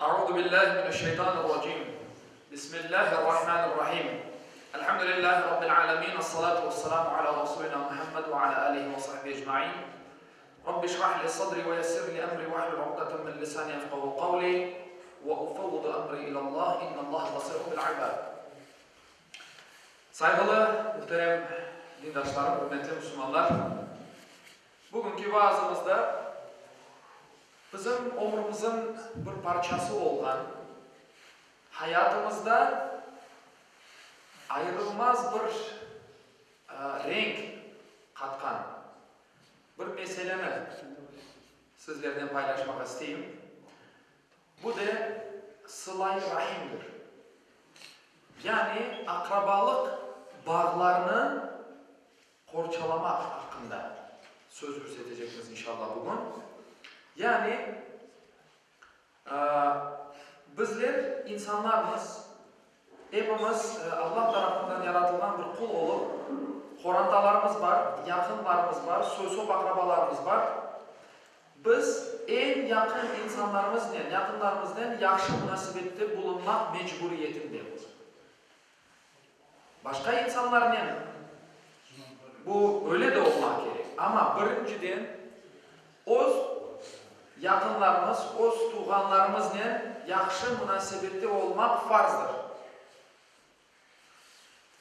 أعوذ بالله من الشيطان الرجيم. بسم الله الرحمن الرحيم. الحمد لله رب العالمين، الصلاة والسلام على رسولنا محمد وعلى آله وصحبه أجمعين. رب اشرح لي صدري ويسر لي أمري واحلل عقدة من لساني يفقهوا قولي وأفوض أمري إلى الله إن الله بصير بالعباد. Saygılı, muhterem dindaşlarım, hürmetli Müslümanlar, bugünkü vaazımızda bizim umrumuzun bir parçası olan, hayatımızda ayrılmaz bir renk katkan bir meseleni sizlerden paylaşmak isteyeyim. Bu da sıla-i rahimdir. Yani akrabalık bağlarını korçalamak hakkında söz yürüteceğiz inşallah bugün. Yani bizler insanlarımız, hepimiz Allah tarafından yaratılan bir kul olup, horandalarımız var, yakınlarımız var, soysop akrabalarımız var. Biz en yakın insanlarımızla, yakınlarımızla yaxşı münasebette bulunmak mecburiyetindeyiz. Başka insanlarla bu öyle de olmak gerek. Ama birinciden öz yakınlarımız, öz tuğanlarımızla yaxşı münasebette olmak farzdır.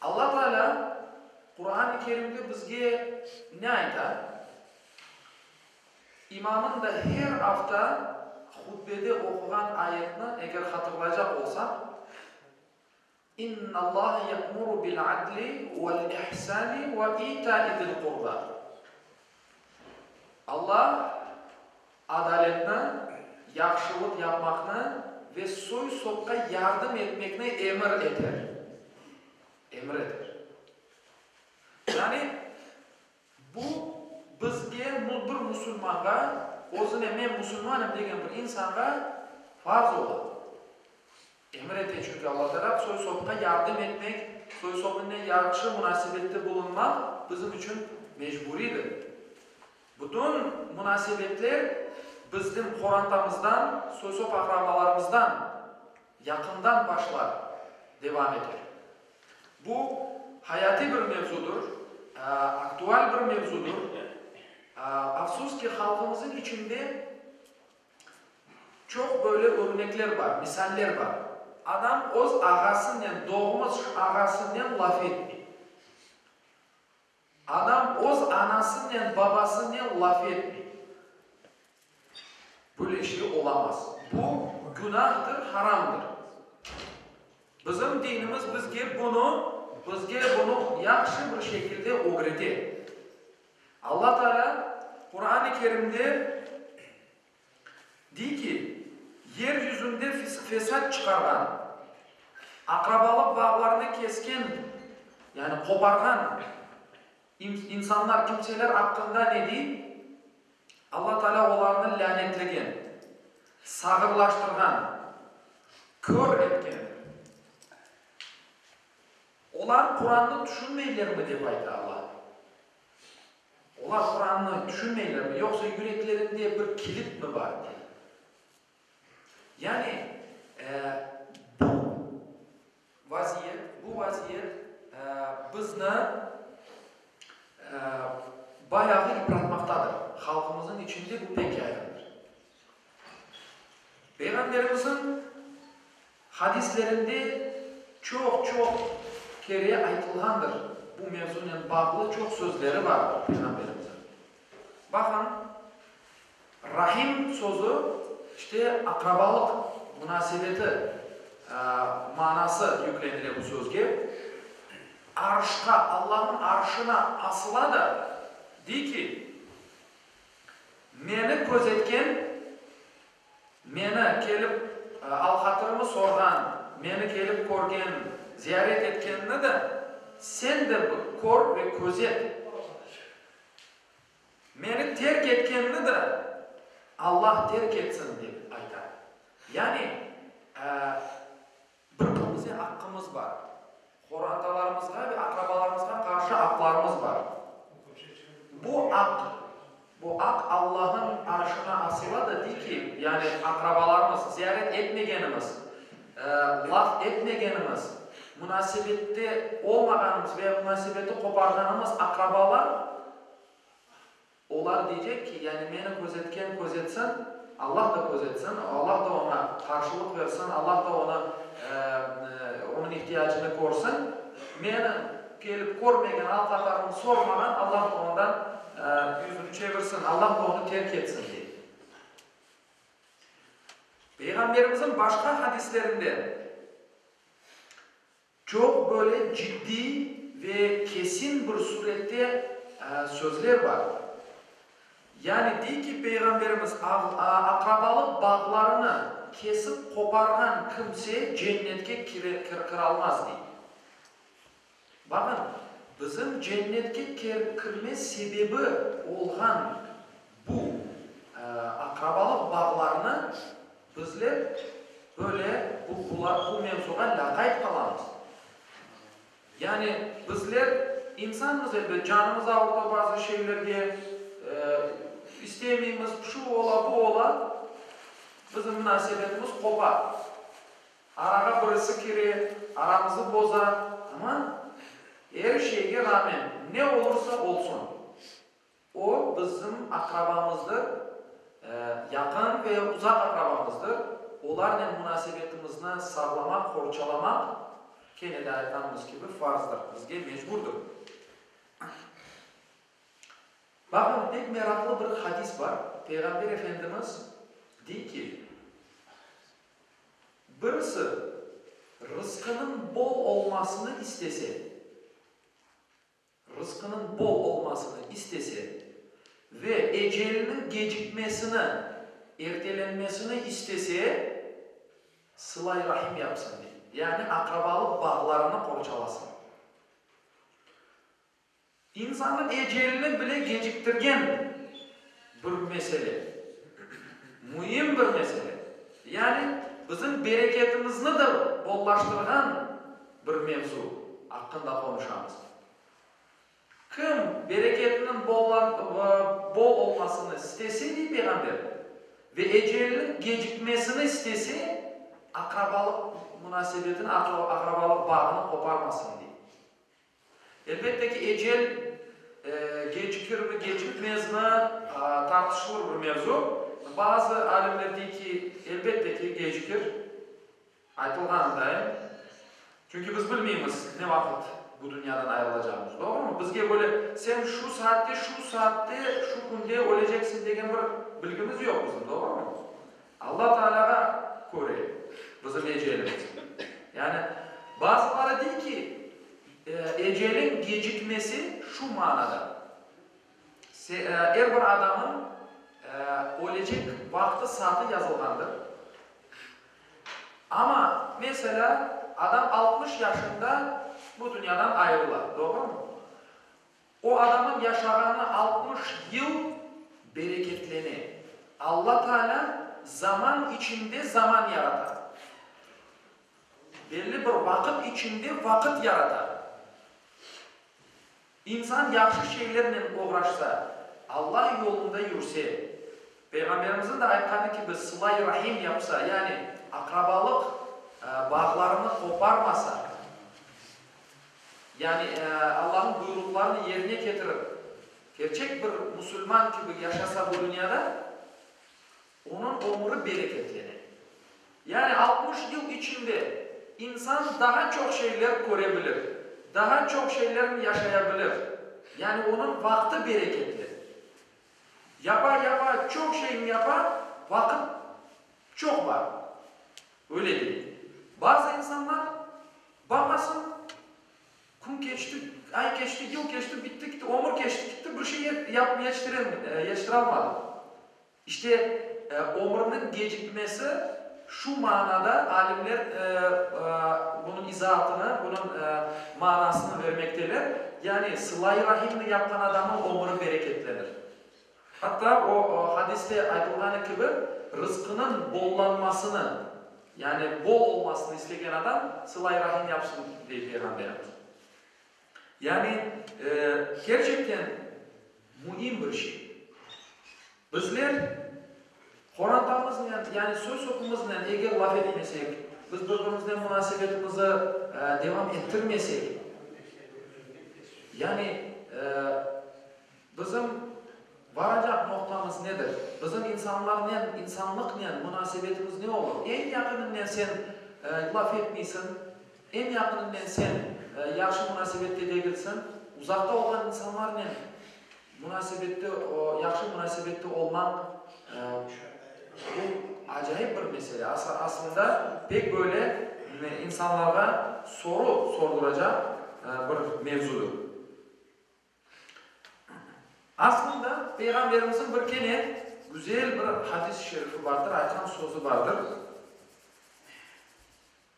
Allah Teala Kur'an-ı Kerim'de bizge ne aytar? İmamın da her hafta hutbede okuyan ayetini eğer hatırlayacak olsak, İnna Allah ya'muru bil adli vel ihsani ve ita'i zil qurba. Allah adaletini, yaxşılık yapmakını ve soy sopka yardım etmekini emir eder. Emir eder. Yani bu bizge bir Müslümanga, o'zine men Müslümanım degan bir insonga farz oladi. Emir eder çünkü Allah Teala soy sopka yardım etmek, soy sopinle yaxşı münasebette bulunmak bizim için mecburidir. Bütün münasebetler bizim korantamızdan, soysop akrabalarımızdan, yakından başlar, devam eder. Bu hayati bir mevzudur, aktüel bir mevzudur. Afsus ki halkımızın içinde çok böyle örnekler var, misaller var. Adam öz ağasından, doğmuş ağasından laf etmiyor. Adam öz anasından, babasından laf etmiyor. Böyle şey olamaz. Bu günahtır, haramdır. Bizim dinimiz bizge bunu yaxşı bir şekilde öğretti. Allah Teala Kur'an-ı Kerim'de diyor ki, yeryüzünde fesat çıkargan, akrabalık bağlarını kesken, yani kopargan insanlar, kimseler hakkında ne diyor? Allah Teala onlarını lanetlegen, sağırlaştırgan, kör etken. Onlar Kur'an'ı düşünmeyler mi diye aydı Allah. Onlar Kur'an'ı düşünmeyler mi? Yoksa yüreklerinde bir kilit mi var diye. Yani bu vaziyet bizni bayağı yıpratmaktadır. Halkımızın içinde bu pek yaygındır. Peygamberimizin hadislerinde çok kere aytılgandır. Bu mevzuyla bağlı çok sözleri var Peygamberimizin. Bakın, rahim sözü işte akrabalık münasebeti manası yüklenir bu sözge. Arşka, Allah'ın arşına asıla da diyor ki, meni gözetken, meni kelip al-hatırımı sorgan, meni kelip görgen, ziyaret etkenini de sen de kor ve gözet. Meni terk etkenini de Allah terk etsin diye aytar. Yani birbirimize hakkımız var. Horandalarımızga ve akrabalarımızga karşı haklarımız var. Bu hak, bu ak Allah'ın arşına asıladı değil ki, yani akrabalarımız, ziyaret etmegenimiz, laf etmegenimiz, münasebette olmaganımız veya münasebeti koparganımız akrabalar, onlar diyecek ki, yani beni gözetken gözetsin, Allah da gözetsin, Allah da ona karşılık versin, Allah da ona onun ihtiyacını korsun. Beni gelip görmegen, altaklarını sormadan Allah da ondan yüzünü çevirsin, Allah da onu terk etsin diye. Peygamberimizin başka hadislerinde çok böyle ciddi ve kesin bir surette sözler var. Yani değil ki Peygamberimiz akrabalık bağlarını kesip kopargan kimse cennetke kiralmaz diye. Bakın, bizim cennetke kirme sebebi olgan bu akrabalık bağlarını bizler böyle bu mevzuga lakayt kalamız. Yani bizler insanız elbette, canımız ağırda bazı şeylerge istemeyimiz, şu ola bu ola, bizim münasebetimiz kopar. Araga birisi kiri, aramızı bozar, ama her şeye rağmen ne olursa olsun, o bizim akrabamızdır, yakın veya uzak akrabamızdır. Onlarla münasebetimizni sağlamak, korçalamak, kene de aytganımız gibi farzdır, bizge mecburdur. Bakın, pek meraklı bir hadis var. Peygamber Efendimiz diyor ki, birisi rızkının bol olmasını istese ve ecelinin gecikmesini, ertelenmesini istese, sıla-i rahim yapsın diye. Yani akrabalık bağlarını korçalasın. İnsanın ecelini bile geciktirgen bir mesele. Mühim bir mesele. Yani bizim bereketimizni de bollaştırgan bir mevzu hakkında konuşamız. Kim bereketinin bol olmasını istese diye Peygamber ve ecelinin gecikmesini istese, akrabalık münasebetini, akrabalık bağını koparmasın diye. Elbette ki ecel gecikir mi, gecikmez mi tartışılır bir mevzu. Bazı alimler diyor ki elbette ki gecikir. Aytılganındayım. Çünkü biz bilmeyimiz ne vakit bu dünyadan ayrılacağımız, doğru mu? Bizge böyle sen şu saatte, şu günde öleceksin degen bir bilgimiz yok bizim, doğru mu? Allah Teala'ga göre bizim ecelimiz. Yani bazıları diyor ki ecelin gecikmesi şu manada. Her bir adamın ölecek vakti saati yazılgandır. Ama mesela adam 60 yaşında bu dünyadan ayrılır, doğru mu? O adamın yaşaganı 60 yıl bereketlenir. Allah Teala zaman içinde zaman yaratar. Belli bir vakit içinde vakit yaratar. İnsan yaxşı şeylerle uğraşsa, Allah yolunda yürse, Peygamberimizin de aytkanı gibi sıla-i rahim yapsa, yani akrabalık bağlarını koparmasa, yani Allah'ın buyruklarını yerine getirip, gerçek bir Müslüman gibi yaşasa bu dünyada, onun ömrü bereketlenir. Yani 60 yıl içinde insan daha çok şeyler görebilir, daha çok şeylerini yaşayabilir. Yani onun vakti bereketli. Yapa çok şeyini yapar, vakit çok var. Öyle değil. Bazı insanlar bakmasın, gün geçti, ay geçti, yıl geçti, bitti gitti, ömür geçti gitti, bir şey yetiştiremedi. İşte ömrünün gecikmesi şu manada alimler bunun izahatını, bunun manasını vermektedir. Yani sıla-i rahimini yapan adamın ömrü bereketlenir. Hatta o hadiste aytılganı gibi rızkının bollanmasını, yani bol olmasını isteyen adam sıla-i rahim yapsın diye Peygamberimiz. Yani gerçekten mühim bir şey. Bizler Kur'an'ımız yani söz okumuzdan eğer laf etmesek, biz birbirimizden münasebetimizi devam ettirmesek, yani bizim varacak noktamız nedir? Bizim insanlıkla münasebetimiz ne olur? En yakınından sen laf etmeysin, en yakınından sen yaxşı münasebette değilsin, uzakta olan insanlarla münasebette, yaxşı münasebette olmak bu acayip bir mesele. Aslında pek böyle insanlara soru sorduracak bir mevzudur. Aslında Peygamberimizin bir kene güzel bir hadis-i şerifi vardır, aytan sözü vardır.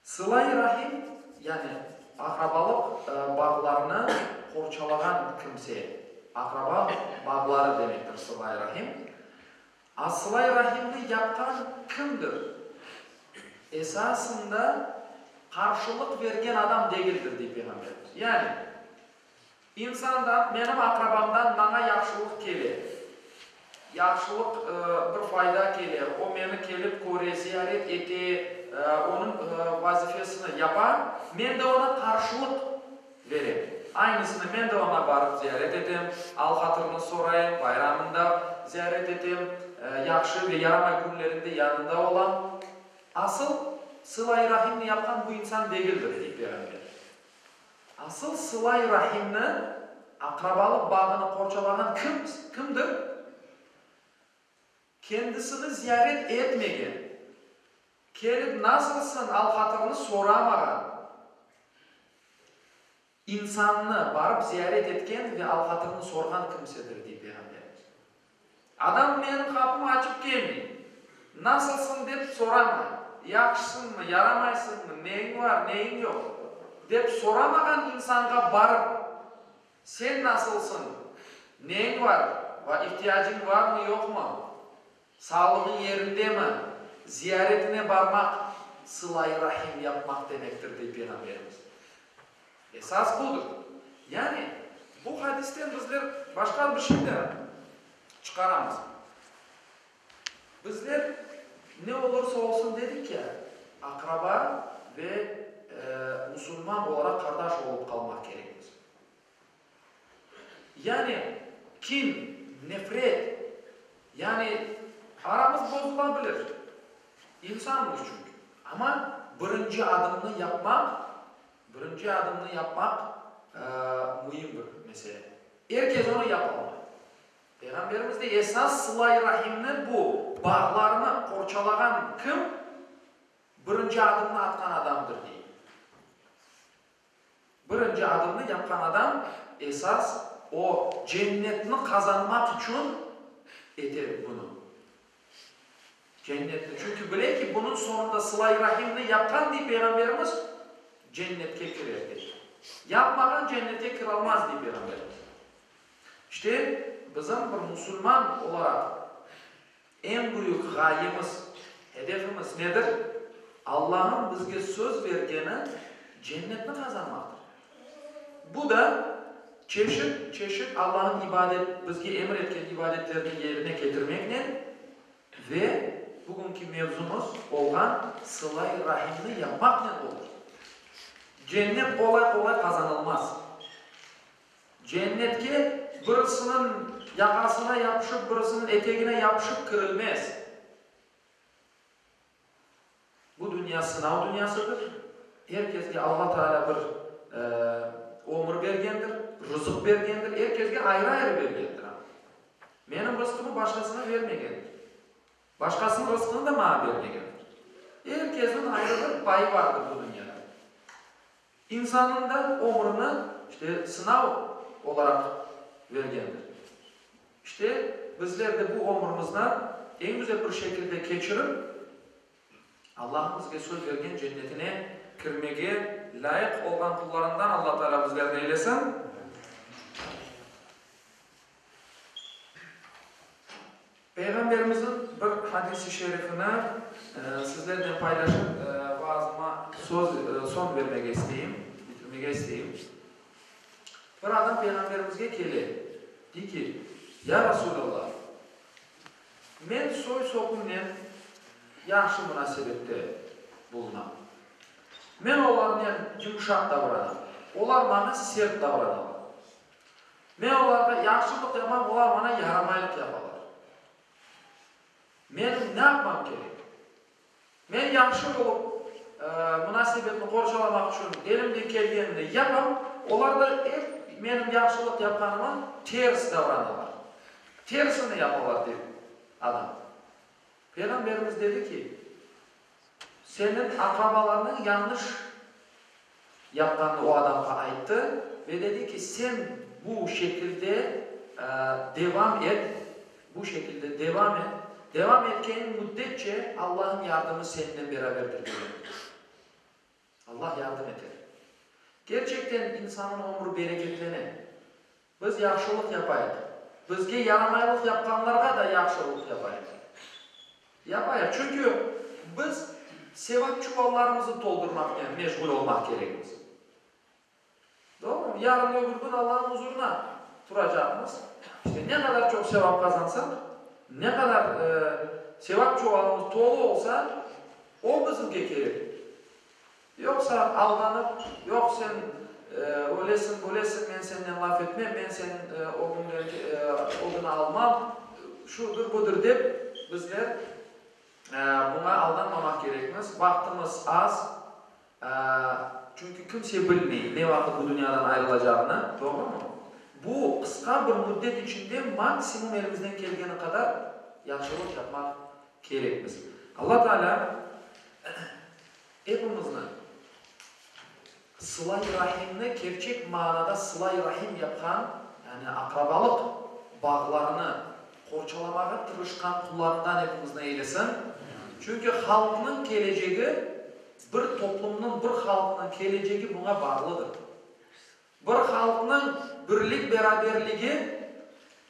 Sıla-i Rahim, yani akrabalık bağlarını korçalagan kimse, akraba bağları demektir Sıla-i Rahim. Sıla-i Rahim'ni yapan kimdir? Esasında karşılık vergen adam değildir deyip Peygamberimiz. Yani insandan, benim akrabamdan bana yaxşılık gelir. Yaxşılık bir fayda gelir. O beni gelip kore, ziyaret eti, onun vazifesini yapar. Ben de ona karşılık vereyim. Aynısını ben de ona barıp ziyaret edeyim. Al hatırını sorayım, bayramında ziyaret edeyim. Yaxşı ve yaramay günlerinde yanında olan. Asıl Sıla-i Rahim'ni yapan bu insan değildir deyip Peygamber. Asıl Sıla-i Rahim'ni, akrabalık bağını korçalanan kimdir? Kendisini ziyaret etmegen, gelip nasılsın al hatırını soramagan, insanını barıp ziyaret etken ve al hatırını sorgan kimsedir deyip Peygamberimiz. Adam benim kapımı açıp gelmiyor. Nasılsın deyip soramay. Yaxşısın mı, yaramaysın mı, neyin var, neyin yok deyip soramagan insanga barıp sen nasılsın, neyin var, ihtiyacın var mı yok mu, sağlığın yerinde mi, ziyaretine barmak Sıla-i Rahim yapmak demektir deyip Peygamberimiz. Esas budur. Yani bu hadisten bizler başka bir şey de çıkaramız. Bizler ne olursa olsun dedik ya, akraba ve Müslüman olarak kardeş olup kalmak gerekir. Yani kin, nefret, yani aramız bozulabilir. İnsanmış çünkü. Ama birinci adımını yapmak mühim bir mesele. Herkes onu yapamaz. Peygamberimiz de esas Sıla-i Rahim'ni bu bağlarını korçalagan kim? Birinci adımını atkan adamdır diye. Birinci adımını yapkan adam esas o cennetini kazanmak için eter bunu. Cennetini. Çünkü bile ki bunun sonunda Sıla-i Rahim'ni yapkan diye Peygamberimiz cennetke girerdir. Yapmadan cennete giralmaz diye Peygamberimiz. İşte bizim bir Müslüman olarak en büyük gayemiz, hedefimiz nedir? Allah'ın bizge söz vergeni cennetini kazanmaktır. Bu da çeşit Allah'ın bizge emir etken ibadetlerini yerine getirmekle ve bugünkü mevzumuz olan Sıla-i Rahim'ni yapmakla olur. Cennet kolay kolay kazanılmaz. Cennetke birisinin yakasına yapışıp, birisinin eteğine yapışıp kırılmaz. Bu dünya sınav dünyasıdır. Herkesge Allah Teala bir ömür bergendir, rızık bergendir. Herkesge ayrı ayrı bergendir. Benim rızkımı başkasına vermegendir. Başkasının rızkını da bana vermegendir. Herkesin ayrı bir payı vardır bu dünyada. İnsanın da ömrünü işte sınav olarak vergendir. İşte bizler de bu ömrümüzden en güzel bir şekilde geçirip Allah'ın bizge söz vergen cennetine kirmege layık olan kullarından Allah Teala bizlerden eylesin. Peygamberimizin bir hadisi şerifine sizlerle paylaşıp vaazıma son vermek isteyeyim, bitirmek isteyeyim. Bir adam Peygamberimizge geldi. Dedi ki, ya Resulallah, soy sokum bilen yaxşı münasebetde bulunam. Men olar bilen yumuşak davranam. Olar bana sert davranam. Men olarga yaxşılık yapam, olar bana yaramaylık yaparlar. Men ne yapmam gerek? Men yaxşı bolup münasebetini korçalamak üçün elimden kelgenini yapam, olar da hep benim yaxşılık yapkanıma ters davranırlar. Tersini yaparlar dedi adam. Peygamberimiz dedi ki, senin akrabalarının yanlış yapkanını o adam'a ayttı ve dedi ki sen bu şekilde devam et, bu şekilde devam et. Devam etkenin müddetçe Allah'ın yardımı seninle beraberdir diyor. Allah yardım eder. Gerçekten insanın ömrü bereketlenir. Biz yaxşılık yapayız. Bizge yaramaylık yapkanlarga da yaxşılık yapayız. Yapayız. Çünkü biz sevap çuvallarımızı doldurmakla meşgul olmak gerekir. Doğru mu? Yarın öbür gün Allah'ın huzuruna duracağımız. İşte ne kadar çok sevap kazansak, ne kadar sevap çuvalımız dolu olsa o bizimle gerek. Yoksa aldanıp, yok sen ölesin, ben senden laf etmem, ben senin o günü almam, şudur budur deyip bizler buna aldanmamak gerekmez. Vaktimiz az, çünkü kimse bilmeyi ne vakit bu dünyadan ayrılacağını, doğru mu? Bu kısa bir müddet içinde maksimum elimizden geldiğine kadar yaxşılık yapmak gerekmez. Allah Teala hepimizin sıla-i rahimini gerçek manada sıla-i rahim yapan, yani akrabalık bağlarını korçalamağa tırışkan kullarından hepimizden eylesin. Çünkü halkının geleceği, bir toplumun, bir halkının geleceği buna bağlıdır. Bir halkının birlik beraberliği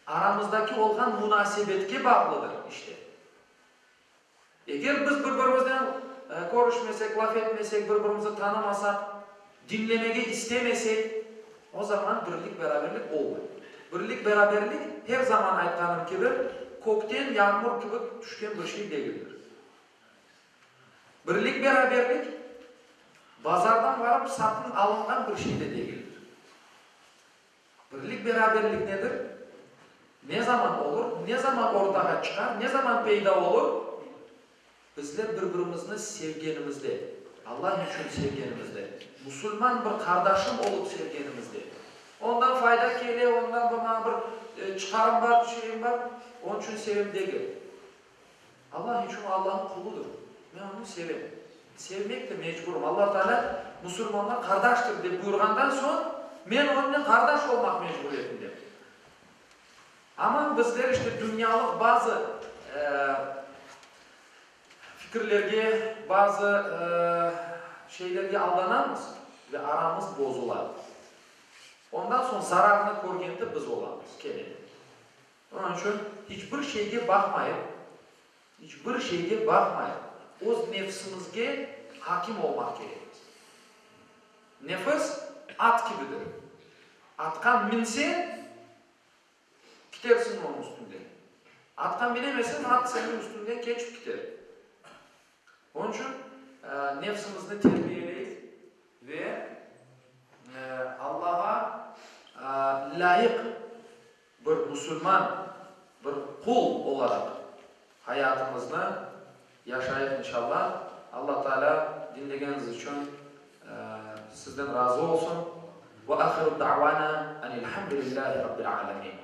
aramızdaki olan münasebetke bağlıdır işte. Eğer biz birbirimizden görüşmesek, laf etmesek, birbirimizi tanımasak, dinlemeye istemesek, o zaman birlik beraberlik olmuyor. Birlik beraberlik her zaman aytkanım gibi kökten yağmur gibi düşken bir şey değildir. Birlik beraberlik bazardan varıp satın alıngan bir şey de değildir. Birlik beraberlik nedir? Ne zaman olur? Ne zaman ortaya çıkar? Ne zaman peyda olur? Bizler birbirimizini sevgenimizde, Allah için sevgenimizde, Müslüman bir kardeşim olup sevgenimizde. Ondan fayda geliyor, ondan bana bir çıkarım var, bir şeyim var, onun için sevim değil. Allah için Allah'ın kuludur. Ben onu sevim. Sevmek de mecburum. Allah Teala Müslümanlar kardeştir diye buyurgandan sonra ben onunla kardeş olmak mecburiyetinde. Ama bizler işte dünyalık bazı fikirlerge, bazı şeylerge aldanamız ve aramız bozular. Ondan sonra zararını görgende biz olamız. Onun için hiçbir şeyge bakmayıp, öz nefsimizge hakim olmak gerekir. Nefis at gibidir. Atkan minse gidersin onun üstünde. Atkan binemezsen at senin üstünden geçip gider. Onun için nefsimizni terbiyeleyiz ve Allah'a layık bir Müslüman, bir kul olarak hayatımızda yaşayıp inşallah. Allah Teala dinlediğiniz için sizden razı olsun. Ve ahiru da'vana enilhamdülillahi rabbil alemin.